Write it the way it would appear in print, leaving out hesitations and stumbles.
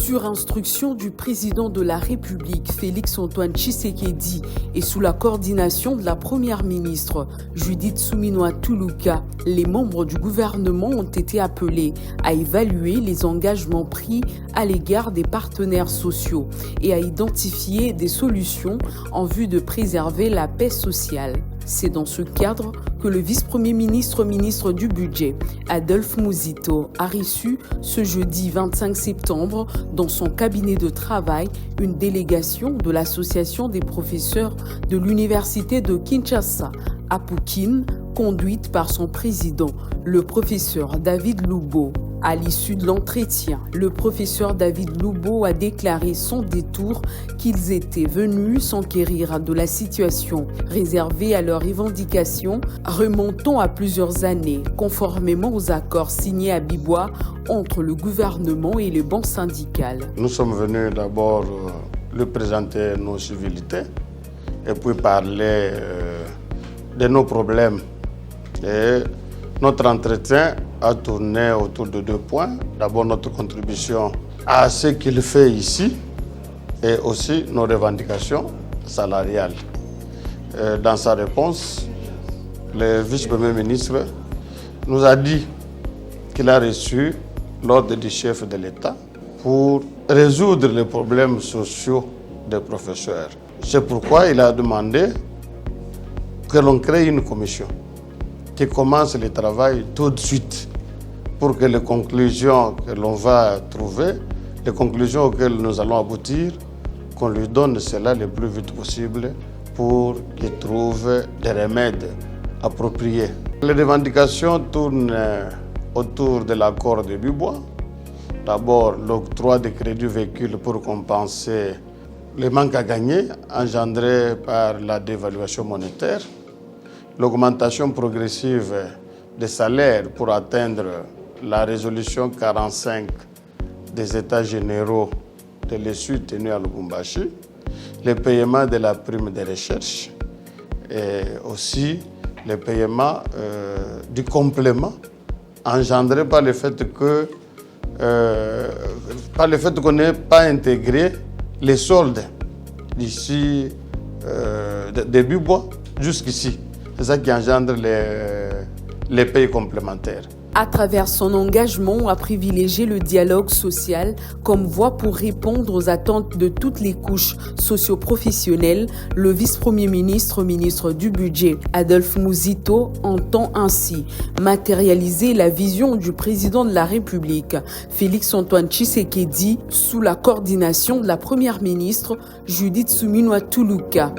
Sur instruction du président de la République, Félix-Antoine Tshisekedi, et sous la coordination de la première ministre, Judith Suminwa Tuluka, les membres du gouvernement ont été appelés à évaluer les engagements pris à l'égard des partenaires sociaux et à identifier des solutions en vue de préserver la paix sociale. C'est dans ce cadre que le vice-premier ministre, ministre du Budget, Adolphe Muzito, a reçu ce jeudi 25 septembre dans son cabinet de travail une délégation de l'Association des professeurs de l'Université de Kinshasa à Pouquine, conduite par son président, le professeur David Loubo. À l'issue de l'entretien, le professeur David Loubo a déclaré sans détour qu'ils étaient venus s'enquérir de la situation réservée à leurs revendications remontant à plusieurs années, conformément aux accords signés à Bibois entre le gouvernement et les banques syndicales. Nous sommes venus d'abord lui présenter nos civilités et puis parler de nos problèmes. Et notre entretien a tourné autour de 2 points. D'abord, notre contribution à ce qu'il fait ici et aussi nos revendications salariales. Dans sa réponse, le vice-premier ministre nous a dit qu'il a reçu l'ordre du chef de l'État pour résoudre les problèmes sociaux des professeurs. C'est pourquoi il a demandé que l'on crée une commission qui commence le travail tout de suite pour que les conclusions que l'on va trouver, les conclusions auxquelles nous allons aboutir, qu'on lui donne cela le plus vite possible pour qu'il trouve des remèdes appropriés. Les revendications tournent autour de l'accord de Bibois. D'abord, l'octroi de crédits véhicules pour compenser les manques à gagner engendrés par la dévaluation monétaire, l'augmentation progressive des salaires pour atteindre la résolution 45 des États généraux de l'issue tenue à Lubumbashi, le paiement de la prime de recherche et aussi le paiement du complément engendré par le fait qu'on n'ait pas intégré les soldes d'ici début mois jusqu'ici. C'est ça qui engendre les paies complémentaires. À travers son engagement à privilégier le dialogue social comme voie pour répondre aux attentes de toutes les couches socio-professionnelles, le vice-premier ministre, ministre du Budget, Adolphe Muzito, entend ainsi matérialiser la vision du président de la République, Félix-Antoine Tshisekedi, sous la coordination de la première ministre, Judith Suminwa Tuluka.